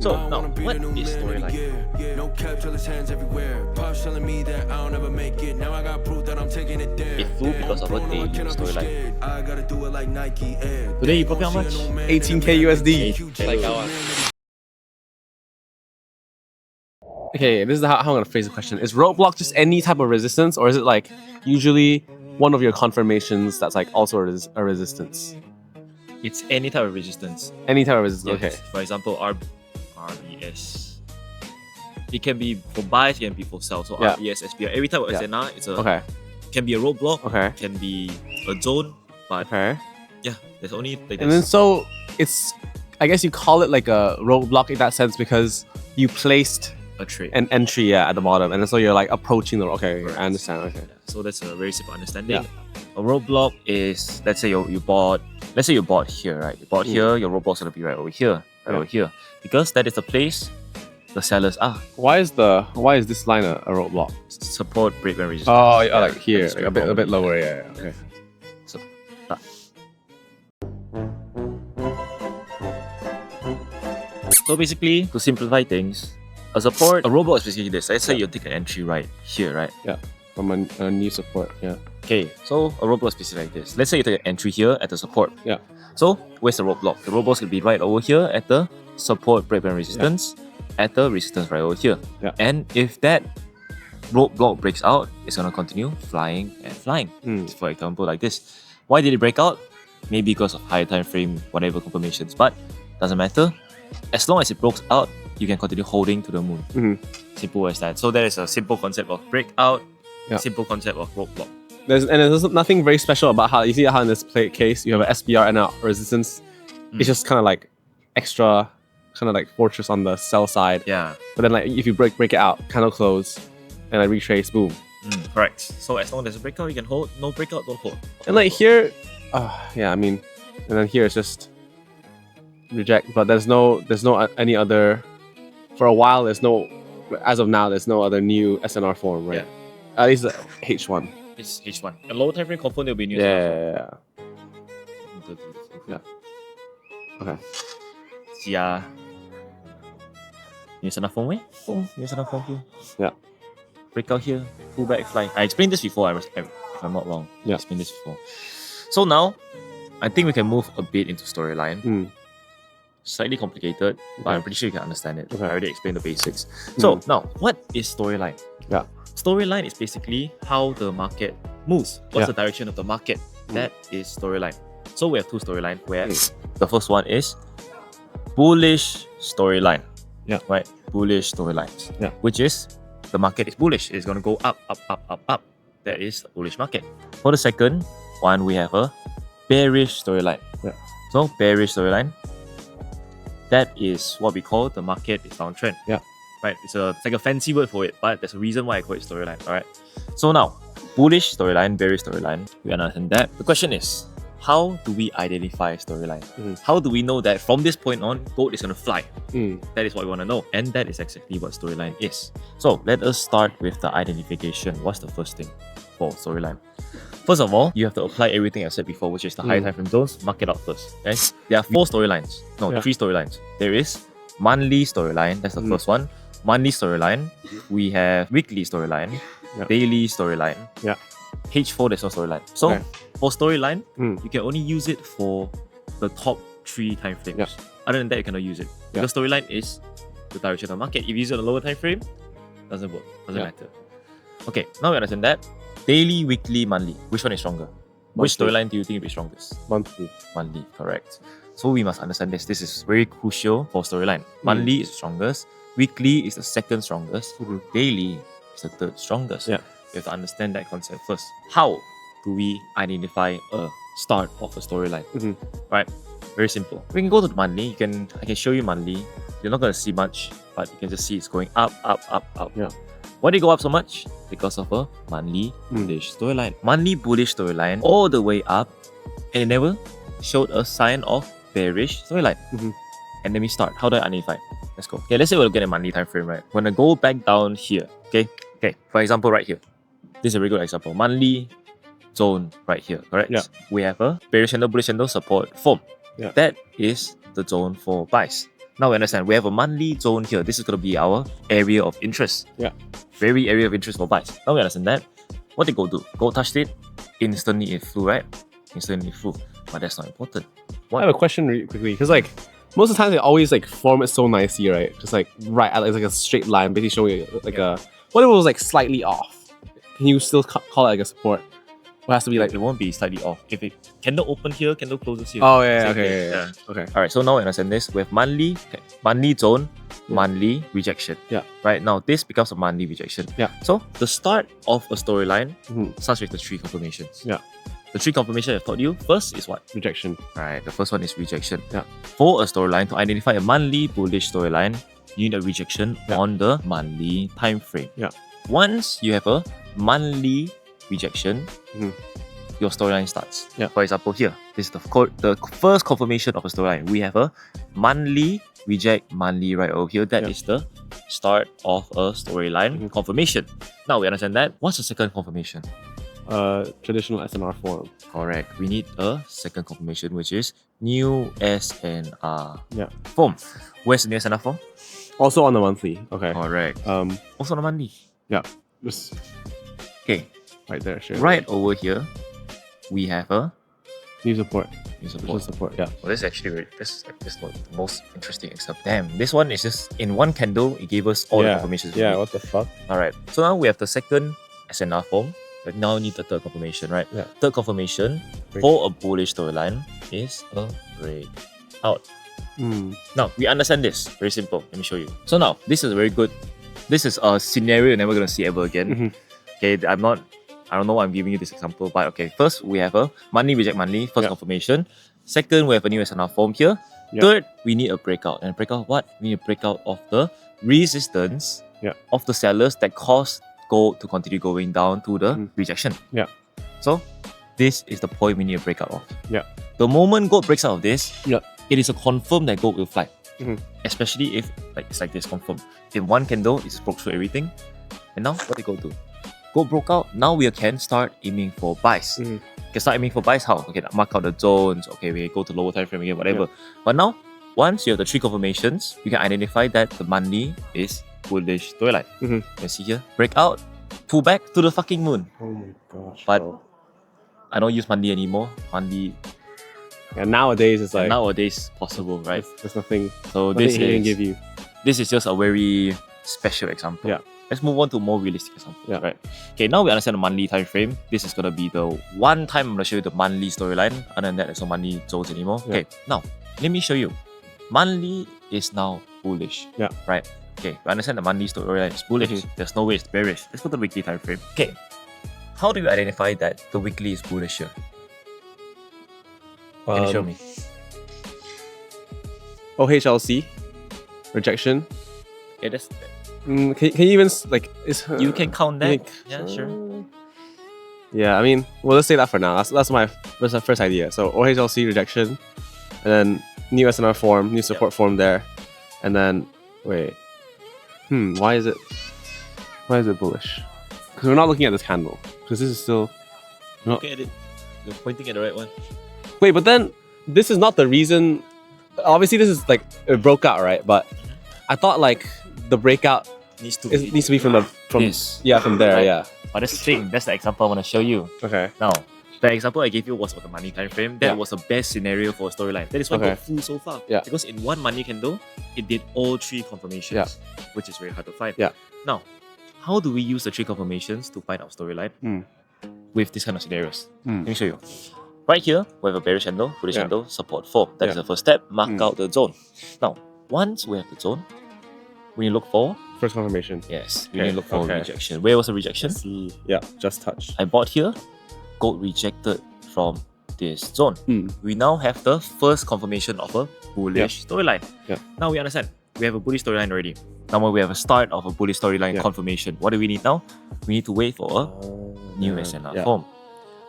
So now, what is storyline? No cap till his hands everywhere. Pops telling me that I'll never make it. Now I got proof that I'm taking it there. It flew because of a daily storyline. I gotta do it like Nike Air. Today you profit how much? 18k USD. Like our Okay, this is how I'm gonna phrase the question. Is Roadblock just any type of resistance, or is it like usually one of your confirmations that's like also a resistance? It's any type of resistance. Any type of resistance. Yes. Okay. For example, RBS. It can be for buys, it can be for sell. So Yeah. RBS, SPR, every type of Yeah. SNR, it's a Okay. can be a roadblock, Okay. can be a zone, but Okay. yeah, there's only like And then this. so it's, I guess you call it like a roadblock in that sense because you placed A trade. an entry at the bottom, and then so you're like approaching the. Okay, Correct. I understand. Okay. Yeah, so that's a very simple understanding. A roadblock is, let's say you bought here, right? You bought here, your roadblock's gonna be right over here, over here, because that is the place the sellers are. Why is this line a roadblock? Support, break, and resistance. Oh, Yeah, like here, that's a bit straightforward. lower. Yeah. Okay. So, so basically, to simplify things, a roadblock is basically this. Let's say you take an entry right here, right? From a new support. Yeah. Okay, so a roadblock is basically like this. Let's say you take an entry here at the support. Yeah. So where's the roadblock? The roadblock will be right over here at the support, break, and resistance, at the resistance right over here. Yeah. And if that roadblock breaks out, it's gonna continue flying and flying. For example, like this. Why did it break out? Maybe because of higher time frame, whatever confirmations, but doesn't matter. As long as it broke out, you can continue holding to the moon. Simple as that. So that is a simple concept of breakout. Yeah. Simple concept of roadblock. There's nothing very special about how you see how in this case you have an SBR and a resistance. It's just kind of like extra, kind of like fortress on the sell side. Yeah. But then like if you break it out, candle close, and like retrace, boom. Correct. So as long as there's a breakout, you can hold. No breakout, don't hold. And like here, yeah, I mean, and then here it's just reject. But there's no any other. For a while, as of now, there's no other new SNR form, right? Yeah. At least H1. It's H1. A lower time frame confirm there'll be new. Yeah. Okay. Yeah. New SNR form, New SNR form here. Yeah. Breakout here, pull back, fly. I explained this before, if I'm not wrong. Yeah. I explained this before. So now, I think we can move a bit into storyline. Slightly complicated, but I'm pretty sure you can understand it. Okay. I already explained the basics. So now, what is storyline? Yeah. Storyline is basically how the market moves. What's Yeah. the direction of the market? That is storyline. So we have two storylines where the first one is bullish storyline. Yeah. Right? Bullish storylines. Yeah. Which is the market is bullish. It's going to go up, up, up, up, up. That is the bullish market. For the second one, we have a bearish storyline. Yeah. So bearish storyline, that is what we call the market is downtrend. Yeah. Right? It's like a fancy word for it, but there's a reason why I call it storyline. Alright. So now, bullish storyline, bearish storyline, we understand that. The question is, how do we identify storyline? How do we know that from this point on, gold is going to fly? That is what we want to know. And that is exactly what storyline is. So let us start with the identification. What's the first thing for storyline? First of all, you have to apply everything I said before, which is the high time frame zones, mark it out first. Okay? There are three storylines. There is monthly storyline, that's the first one. Monthly storyline, we have weekly storyline, daily storyline. Yeah. H4, there's no storyline. So for storyline, Mm. you can only use it for the top 3 time frames. Yeah. Other than that, you cannot use it. Because storyline is the direction of the market. If you use it on a lower time frame, doesn't work. Doesn't matter. Okay, now we understand that. Daily, weekly, monthly. Which one is stronger? Which Monthly. storyline do you think will be strongest? Monthly. Monthly, correct. So we must understand this. This is very crucial for storyline. Monthly is the strongest. Weekly is the second strongest. Daily is the third strongest. Yeah. You have to understand that concept first. How do we identify a start of a storyline? Right? Very simple. We can go to the monthly. I can show you monthly. You're not gonna see much, but you can just see it's going up, up, up, up. Yeah. Why did it go up so much? Because of a monthly bullish storyline. Monthly bullish storyline all the way up, and it never showed a sign of bearish storyline. And let me start. How do I identify? Let's go. Okay, let's say we're looking at a monthly time frame, right? When I go back down here, okay? For example, right here. This is a very good example. Monthly zone right here, correct? Yeah. We have a bearish candle, bullish candle support form. Yeah. That is the zone for buys. Now we understand. We have a monthly zone here. This is going to be our area of interest. Yeah. Very area of interest for buys. Now we understand that. What did gold do? Gold touched it. Instantly it flew, right? Instantly it flew. But that's not important. I have a question really quickly, because like most of the time they always like form it so nicely, right? Just like right at like a straight line, basically showing like a. What if it was like slightly off? Can you still call it like a support? Or it has to be like. It won't be slightly off. If it candle open here, candle closes here. Oh yeah, Same okay, thing. yeah. Okay. Alright, so now we understand this. We have monthly zone, monthly rejection. Yeah. Right, now this becomes a monthly rejection. Yeah. So the start of a storyline Mhm. starts with the 3 confirmations. Yeah. The 3 confirmations I've taught you, first is what? Rejection. Right, the first one is rejection. Yeah. For a storyline, to identify a monthly bullish storyline, you need a rejection on the monthly time frame. Yeah. Once you have a monthly rejection, Mhm. your storyline starts. Yeah. For example, here, this is the first confirmation of a storyline. We have a monthly reject monthly right over here. That is the start of a storyline confirmation. Now we understand that. What's the second confirmation? Traditional SNR form. Correct. We need a second confirmation, which is new SNR Yeah. form. Where's the new SNR form? Also on the monthly. Okay. Correct. Also on the monthly. Yeah. Just Okay. right there. Sure. Right over here, we have a New support. new Traditional support. support. Yeah. Well, this is actually this is not the most interesting except damn. This one is just in one candle. It gave us all the confirmations. we Yeah. need. What the fuck? All right. So now we have the second SNR form. But now we need the third confirmation, right? Yeah. Third confirmation Break. for a bullish storyline is a breakout. Now we understand this. Very simple. Let me show you. So now this is very good. This is a scenario you're never gonna see ever again. Okay, I don't know why I'm giving you this example, but okay. First, we have a monthly reject monthly, first confirmation. Second, we have a new SNR form here. Third, we need a breakout. And breakout what? We need a breakout of the resistance of the sellers that cause gold to continue going down to the rejection. Yeah. So this is the point we need a breakout of. Yeah. The moment gold breaks out of this, Yeah. it is a confirm that gold will fly. Mhm. Especially if it's like this confirm. In one candle, it just broke through everything. And now what did gold do? Gold broke out. Now we can start aiming for buys. Can start aiming for buys how? Okay, mark out the zones. Okay, we go to lower time frame again, whatever. But now, once you have the 3 confirmations, you can identify that the monthly is bullish storyline. You can see here, breakout, pull back to the fucking moon. Oh my gosh. But bro. I don't use monthly anymore. Monthly Yeah, nowadays it's like nowadays possible, right? there's nothing. So Nothing this it can is give you. this is just a very special example. Yeah. Let's move on to more realistic example. Yeah. Right. Okay, now we understand the monthly time frame. This is gonna be the one time I'm gonna show you the monthly storyline. Other than that, there's no monthly zones anymore. Yeah. Okay, now let me show you. Monthly is now bullish. Yeah. Right. Okay, we understand the monthly storyline is bullish. There's no way it's bearish. Let's go to the weekly time frame. Okay. How do you identify that the weekly is bullish here? Can you show me? OHLC rejection. Yeah, that's Can you even like is you can count that. you think- Yeah, sure. Yeah, I mean, well, let's say that for now. That's my first idea. So OHLC rejection, and then new SNR form, new support form there, and then wait, why is it bullish? Because we're not looking at this candle. Because this is still Look at it. You're pointing at the right one. wait, but then this is not the reason. Obviously, this is like it broke out, right? But I thought like the breakout Needs to needs to be from this. from there, Right. yeah. But that's the thing. That's the example I want to show you. Okay. Now, the example I gave you was of the money time frame. That Yeah. was the best scenario for a storyline. That is why Okay. it flew so far. Yeah. Because in one money candle, it did all 3 confirmations, Yeah. which is very hard to find. Yeah. Now, how do we use the 3 confirmations to find our storyline with this kind of scenarios? Let me show you. Right here, we have a bearish candle, bullish Yeah. candle, support form. That is Yeah. the first step. Mark out the zone. Now, once we have the zone, we look for First confirmation. yes, we Okay, need to look for okay. rejection. Where was the rejection? Yeah, just touched. I bought here, gold rejected from this zone. Mm. We now have the first confirmation of a bullish storyline. Yeah. Now we understand. We have a bullish storyline already. Now we have a start of a bullish storyline Yeah. confirmation. What do we need now? We need to wait for a new SNR form.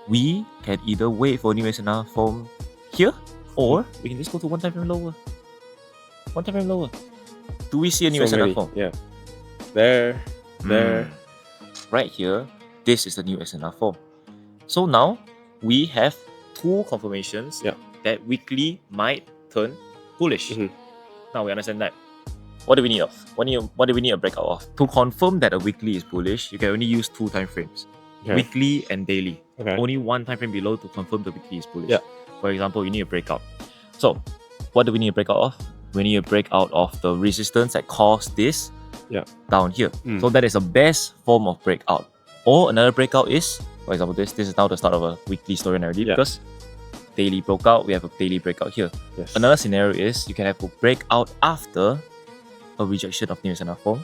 We can either wait for a new SNR form here, or we can just go to one time frame lower. One time frame lower. Do we see a new So SNR many. form? Yeah. There. Right here, this is the new SNR form. So now we have 2 confirmations Yeah. that weekly might turn bullish. Mhm. Now we understand that. What do we need of? What do we need a breakout of? To confirm that a weekly is bullish, you can only use 2 time frames. Okay. Weekly and daily. Okay. Only 1 time frame below to confirm the weekly is bullish. Yeah. For example, you need a breakout. So, what do we need a breakout of? We need a breakout of the resistance that caused this down here. So that is the best form of breakout. Or another breakout is, for example, this is now the start of a weekly story already because daily broke out, we have a daily breakout here. Yes. Another scenario is you can have a breakout after a rejection of new SNR form.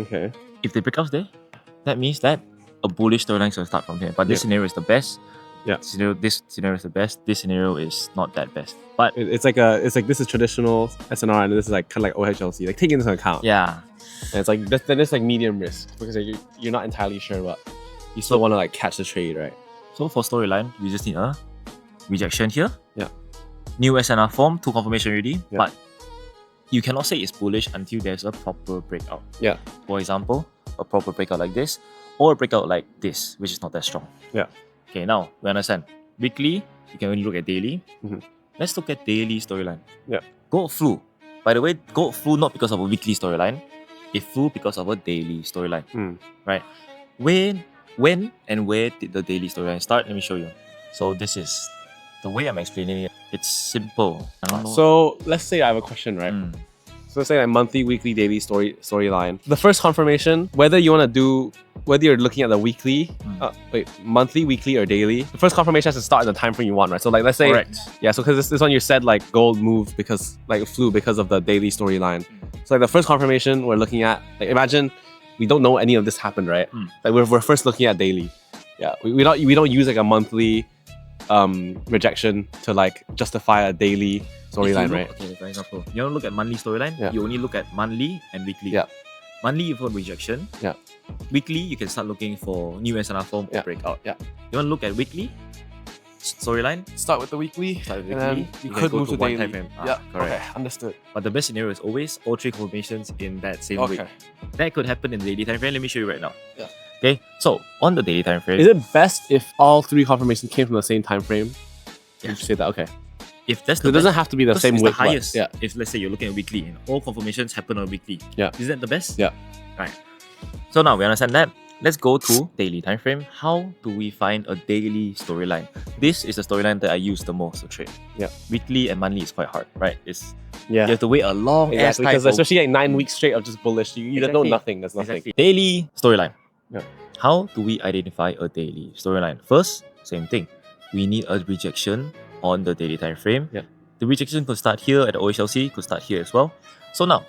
Okay. If the breakout's there, that means that a bullish storyline will start from here. But this scenario is the best. Yeah. This scenario is the best. This scenario is not that best. But It's like this is traditional SNR and this is like kind of like OHLC, like taking into account. yeah. And it's like then it's like medium risk because like, you're not entirely sure, but you still want to like catch the trade, right? So for storyline, we just need a rejection here. Yeah. New SNR form, 2 confirmation already. Yeah. But you cannot say it's bullish until there's a proper breakout. Yeah. For example, a proper breakout like this, or a breakout like this, which is not that strong. Yeah. Okay, now we understand. Weekly, you can only look at daily. Mhm. Let's look at daily storyline. Yeah. Gold flew. By the way, gold flew not because of a weekly storyline. It flew because of a daily storyline. Right? When and where did the daily storyline start? Let me show you. So this is the way I'm explaining it. It's simple. I don't know. So let's say I have a question, right? So let's say like monthly, weekly, daily storyline. The first confirmation, whether you're looking at the weekly, monthly, weekly, or daily, the first confirmation has to start in the time frame you want, right? So like let's say, Correct. yeah. So because this one you said like gold moved because like it flew because of the daily storyline. So like the first confirmation we're looking at, like imagine we don't know any of this happened, right? Like we're first looking at daily. Yeah, we don't use like a monthly rejection to like justify a daily storyline, right? Okay, for example, you want to look at monthly storyline, you only look at monthly and weekly. Yeah. Monthly, you for rejection. Yeah. Weekly, you can start looking for new SNR form or breakout. Yeah. You want to look at weekly storyline? Start with the weekly, Start with and weekly. then you can could go move to one daily. time frame. Yeah, correct. okay, understood. But the best scenario is always all 3 confirmations in that same week. Okay. That could happen in the daily time frame. Let me show you right now. Yeah. Okay, so on the daily time frame, Is it best if all 3 confirmations came from the same time frame? Yeah. You say that, okay. if that's So the it doesn't best, have to be the because same it's week. the highest. But, yeah. If let's say you're looking at weekly and all confirmations happen on weekly, Yeah. is that the best? Yeah. Right. So now we understand that. Let's go to daily time frame. How do we find a daily storyline? This is the storyline that I use the most to trade. Yeah. Weekly and monthly is quite hard, right? You Yeah. have to wait a long ass Exactly, time. because especially like 9 weeks straight of just bullish, you just know Exactly. nothing. There's nothing. Exactly. Daily storyline. Yeah. How do we identify a daily storyline? First, same thing. We need a rejection on the daily time frame. Yeah. The rejection could start here at the OHLC, could start here as well. So now,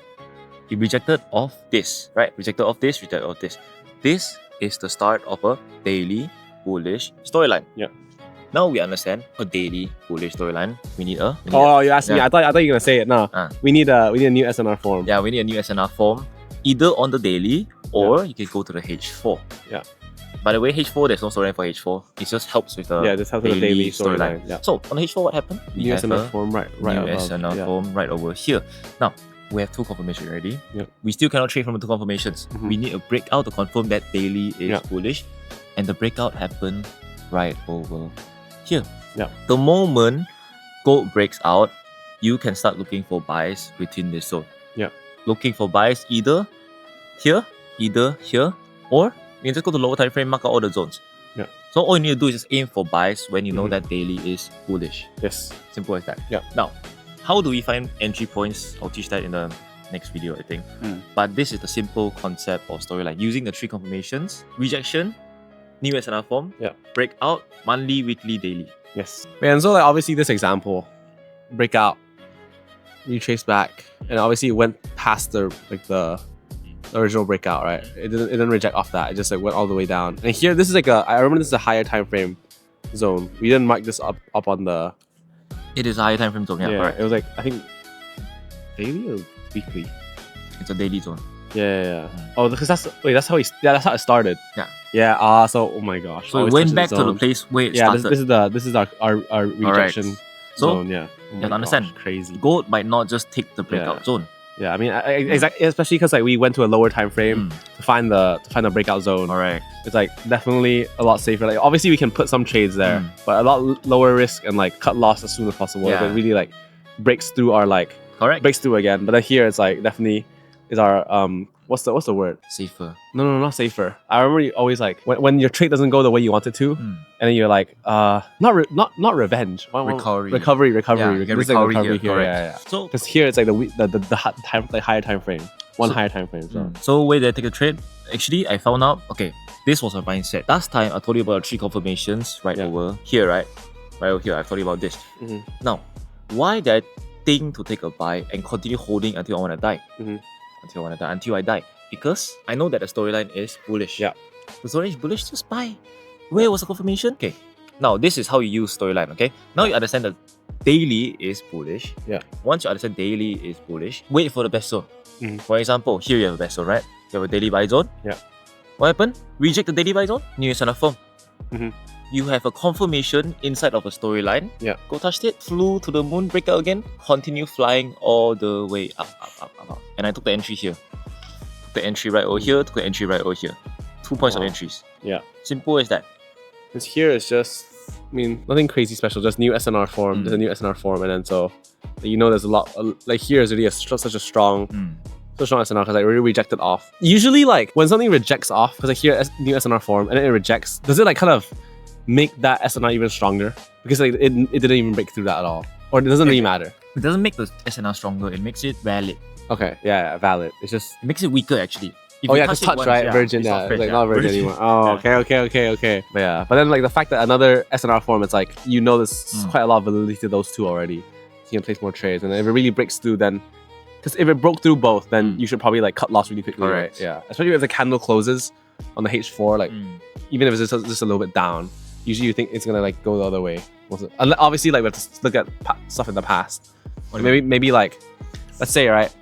it rejected off this, right? Rejected off this, rejected off this. This is the start of a daily bullish storyline. Yeah. Now we understand a daily bullish storyline. We need a Oh, you asked me. Yeah. I thought you were gonna say it. No, we need a new SNR form. yeah, we need a new SNR form either on the daily or you can go to the H4. Yeah. By the way, H4, there's no storyline for H4. It just helps with the This helps with the daily storyline. Yeah. So on H4, what happened? We New have SNR a form right new above. SNR form right over here. Now, we have 2 confirmations already. Yep. We still cannot trade from the 2 confirmations. We need a breakout to confirm that daily is bullish. And the breakout happened right over here. Yeah. The moment gold breaks out, you can start looking for buys within this zone. Yeah. Looking for buys either here, or you can just go to lower time frame, mark out all the zones. Yeah. So all you need to do is just aim for buys when you know that daily is bullish. Yes. Simple as that. Yeah. Now, how do we find entry points? I'll teach that in the next video, I think. But this is the simple concept of storyline. Using the 3 confirmations, rejection, new SNR form, breakout, monthly, weekly, daily. Yes. And so like obviously this example, breakout, retrace back, and obviously it went past the original breakout, right? It didn't reject off that. It just like went all the way down. And here, this is like I remember this is a higher time frame zone. We didn't mark this up on the. It is a higher time frame zone, yeah, correct. It was like I think daily or weekly. It's a daily zone. Yeah. Oh, because that's how it started. Yeah. Yeah. So oh my gosh. So it went back to the place where it started. This is our rejection zone. Yeah. You have to understand. Crazy. Gold might not just take the breakout zone. Yeah, I mean, exactly, especially because like we went to a lower time frame to find the breakout zone. Alright. It's like definitely a lot safer. Like obviously we can put some trades there, but a lot lower risk and like cut loss as soon as possible. Yeah. If it really like breaks through our like Correct. breaks through again. But then here it's like definitely is our what's the word? Safer. No, not safer. I remember you always like when your trade doesn't go the way you want it to, and then you're like not revenge. Recovery. Recovery. Yeah, you get This is like recovery here, correct. Yeah. So, Because here it's like the higher time frame, higher time frame. So. so where did I take a trade? Actually, I found out, okay, this was a mindset. Last time, I told you about the 3 confirmations right over here, right? Right over here, I told you about this. Now, why did I think to take a buy and continue holding until I want to die? Until I die. Because I know that the storyline is bullish. Yeah. The storyline is bullish, just buy. Where was the confirmation? Okay. Now, this is how you use storyline, okay? Now you understand that daily is bullish. Yeah. Once you understand daily is bullish, wait for the best zone. For example, here you have a best zone, right? You have a daily buy zone. Yeah. What happened? Reject the daily buy zone, new standard form. You have a confirmation inside of a storyline. Yeah. Go touched it, flew to the moon, break out again, continue flying all the way up. And I took the entry here. Took the entry right over here, took the entry right over here. 2 points of entries. Yeah. Simple as that. Because here it's just, I mean, nothing crazy special, just new SNR form. There's a new SNR form, and then so you know there's a lot, like here is really such a strong. So strong SNR because I really rejected off. Usually, like when something rejects off, because I hear new SNR form and then it rejects, does it like kind of make that SNR even stronger? Because like it didn't even break through that at all, or it doesn't really matter. It doesn't make the SNR stronger, it makes it valid. Okay, yeah, valid. It's just It makes it weaker actually. If oh you yeah, just touch once, right, virgin. it's Yeah, not it's fresh, like not virgin anymore. Oh, Yeah. okay. But yeah, but then like the fact that another SNR form, it's like you know there's quite a lot of validity to those two already. So you can place more trades, and then if it really breaks through, then because if it broke through both, then you should probably like cut loss really quickly, Correct. right? Yeah, especially if the candle closes on the H4, like even if it's just a little bit down, usually you think it's gonna like go the other way. Obviously, like we have to look at stuff in the past. Maybe like let's say right,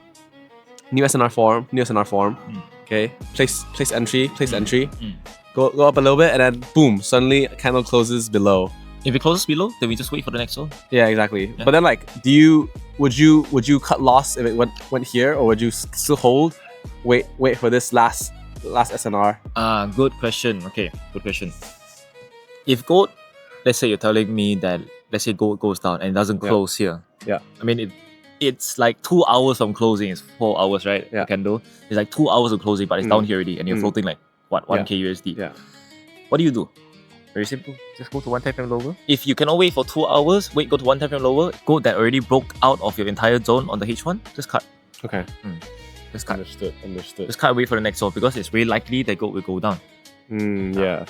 new SNR form. Okay, place entry, go up a little bit, and then boom, suddenly a candle closes below. If it closes below, then we just wait for the next one. Yeah, exactly. Yeah. But then like, would you cut loss if it went here, or would you still hold? Wait for this last SNR. Good question. Okay, good question. If gold, let's say you're telling me that let's say gold goes down and it doesn't close here. Yeah. I mean it's like 2 hours from closing. It's 4 hours, right? Yeah. The candle. It's like 2 hours of closing, but it's down here already, and you're floating like what 1k USD. Yeah. What do? Very simple. Just go to 1 time frame lower. If you cannot wait for 2 hours, go to 1 time frame lower. Gold that already broke out of your entire zone on the H1, just cut. Okay. Just cut. Understood. Just cut away for the next zone because it's very likely that gold will go down. Yeah.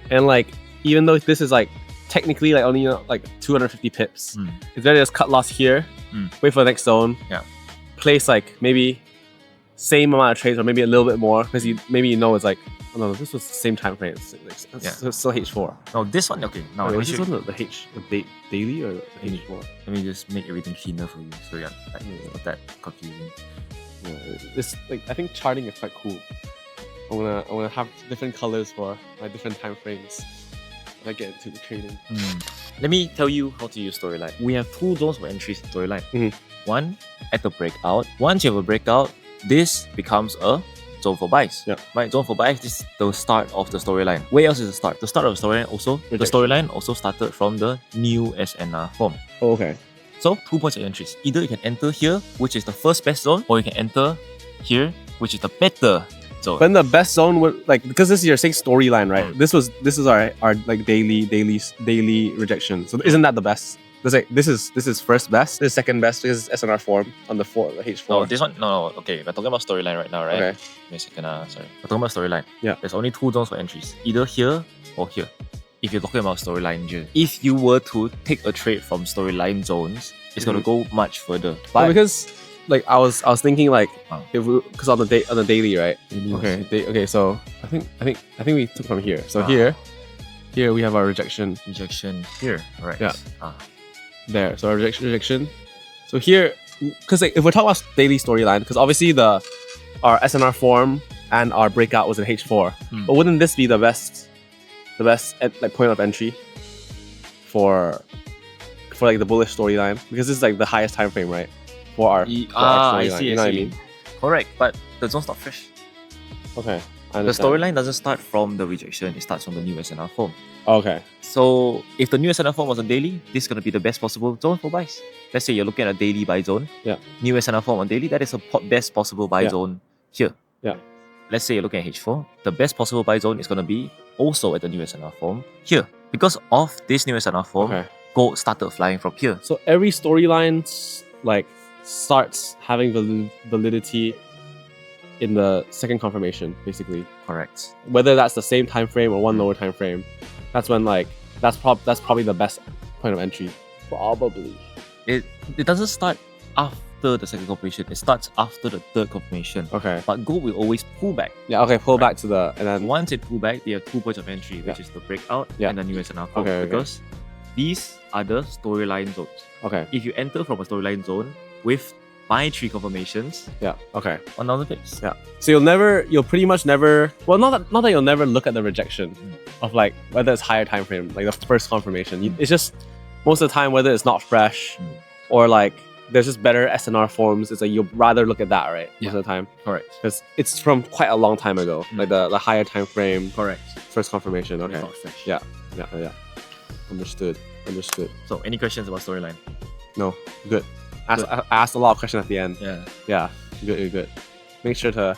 And like, even though this is like technically like only like 250 pips, it's better to just cut loss here, wait for the next zone, place like maybe same amount of trades or maybe a little bit more because maybe you know it's like, oh no, this was the same time frame. It's still H4. No, this one, okay. Now, Wait, this one the daily or the H4? let me just make everything cleaner for you so you're not that confusing. Yeah, this like I think charting is quite cool. I wanna have different colors for my different time frames when I get into the trading. Let me tell you how to use storyline. We have 2 zones for entries in storyline. One at the breakout. Once you have a breakout, this becomes a zone for buys. Yeah. Right, zone for buys is the start of the storyline. Where else is the start? The start of the storyline also. The storyline also started from the new SNR form. Oh, okay. So 2 points of entries. Either you can enter here, which is the first best zone, or you can enter here, which is the better zone. But in the best zone would like because this is your same storyline, right? This is our like daily rejection. So isn't that the best? This is first best. This is second best. This is SNR form on the H4. No, this one no. Okay, we're talking about storyline right now, right? Okay. Give me a second. Sorry. We're talking about storyline. Yeah. There's only 2 zones for entries. Either here or here. If you're talking about storyline, if you were to take a trade from storyline zones, it's gonna go much further. But because like I was thinking like because on the daily, right? Daily Okay. So I think we took from here. So here we have our rejection. rejection here, right? Yeah. There. So our rejection. So here, because like, if we're talking about daily storyline, because obviously our SNR form and our breakout was in H4, but wouldn't this be the best like point of entry for like the bullish storyline? Because this is like the highest time frame, right? For our storyline. I see. You know what I mean? Correct, but the zone's not fresh. Okay. I The understand. storyline doesn't start from the rejection, it starts from the new SNR form. Okay. So if the new SNR form was on daily, this is going to be the best possible zone for buys. Let's say you're looking at a daily buy zone. Yeah. New SNR form on daily, that is a best possible buy Yeah. zone here. Yeah. Let's say you're looking at H4, the best possible buy zone is going to be also at the new SNR form here. Because of this new SNR form, Okay. gold started flying from here. So every storyline like starts having validity in the second confirmation, basically. Correct. Whether that's the same time frame or one lower time frame, that's when like that's probably the best point of entry. Probably. It doesn't start after the second confirmation, it starts after the third confirmation. Okay. But gold will always pull back. Yeah. Okay. Pull back to the and then Once it pull back, they have 2 points of entry, which is the breakout Yeah. and the new SNR form. Okay, okay. Because these are the storyline zones. okay. If you enter from a storyline zone with buy 3 confirmations, Yeah. Okay. 1,000 pips. Yeah. So you'll pretty much never. Well, not that you'll never look at the rejection of like whether it's higher time frame, like the first confirmation. It's just most of the time whether it's not fresh or like there's just better SNR forms. It's like you'll rather look at that, right? Most of the time, Correct. because it's from quite a long time ago, like the higher time frame, Correct. first confirmation. It's Okay. not fresh. Yeah. Understood. So, any questions about storyline? No, good. I asked a lot of questions at the end. Yeah. Yeah, good. Make sure to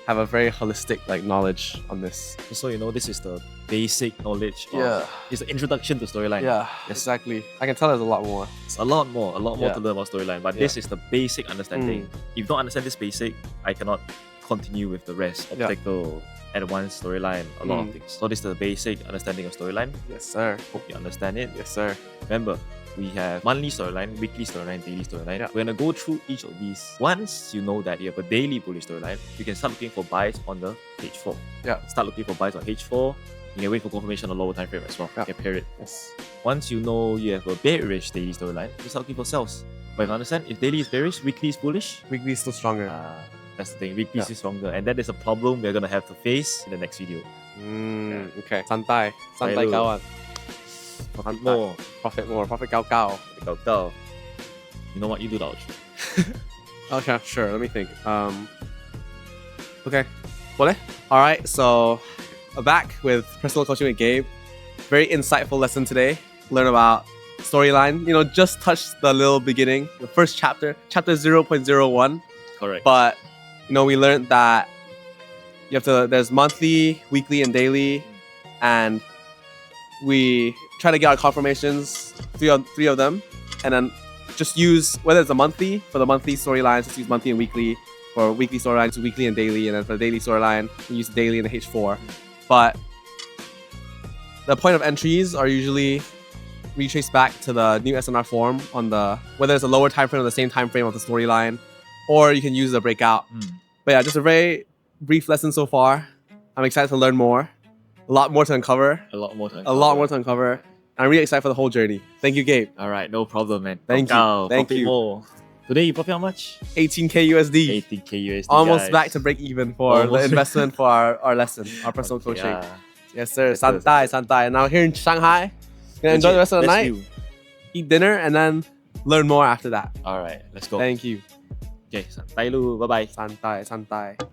have a very holistic like knowledge on this. So, you know, this is the basic knowledge. Yeah. It's the introduction to storyline. Yeah, exactly. I can tell there's a lot more. It's a lot more Yeah. to learn about storyline. But this is the basic understanding. If you don't understand this basic, I cannot continue with the rest. Obstacle, advanced storyline, a lot of things. So this is the basic understanding of storyline. Yes, sir. Hope you understand it. Yes, sir. Remember, we have monthly storyline, weekly storyline, daily storyline. We're gonna go through each of these. Once you know that you have a daily bullish storyline, you can start looking for buys on the H4. Yeah. Start looking for buys on H4. You can wait for confirmation on lower time frame as well. Yeah. You can pair it. Yes. Once you know you have a bearish daily storyline, you start looking for sells. But if you understand, if daily is bearish, weekly is bullish, Weekly is still stronger. that's the thing. Weekly is stronger, and that is a problem we're gonna have to face in the next video. Okay. Santai Dulu. kawan. Profit more, Profit gao. go. You know what? You do the outro. Okay, sure. Let me think. Okay. Boleh? All right. So, back with personal coaching with Gabe. Very insightful lesson today. Learn about storyline. You know, just touched the little beginning, the first chapter 0.01. Correct. But you know, we learned that you have to. There's monthly, weekly, and daily, and we try to get our confirmations, three of them, and then just use whether it's a monthly for the monthly storylines, just use monthly and weekly. For weekly storylines, weekly and daily, and then for the daily storyline, we use daily and the H4. But the point of entries are usually retraced back to the new SNR form on the whether it's a lower time frame or the same time frame of the storyline, or you can use the breakout. But yeah, just a very brief lesson so far. I'm excited to learn more. A lot more to uncover. A lot more time. I'm really excited for the whole journey. Thank you, Gabe. All right, no problem, man. Thank you. Profit more. Today you profit how much? 18k USD. 18k USD. Almost guys. back to break even for Almost. the investment for our lesson, our personal coaching. Yeah. Yes, sir. Yes, sir. Santai. Now here in Shanghai, gonna enjoy the rest of the That's night, you. eat dinner, and then learn more after that. All right, let's go. Thank you. Okay, santai lu. Bye bye. Santai.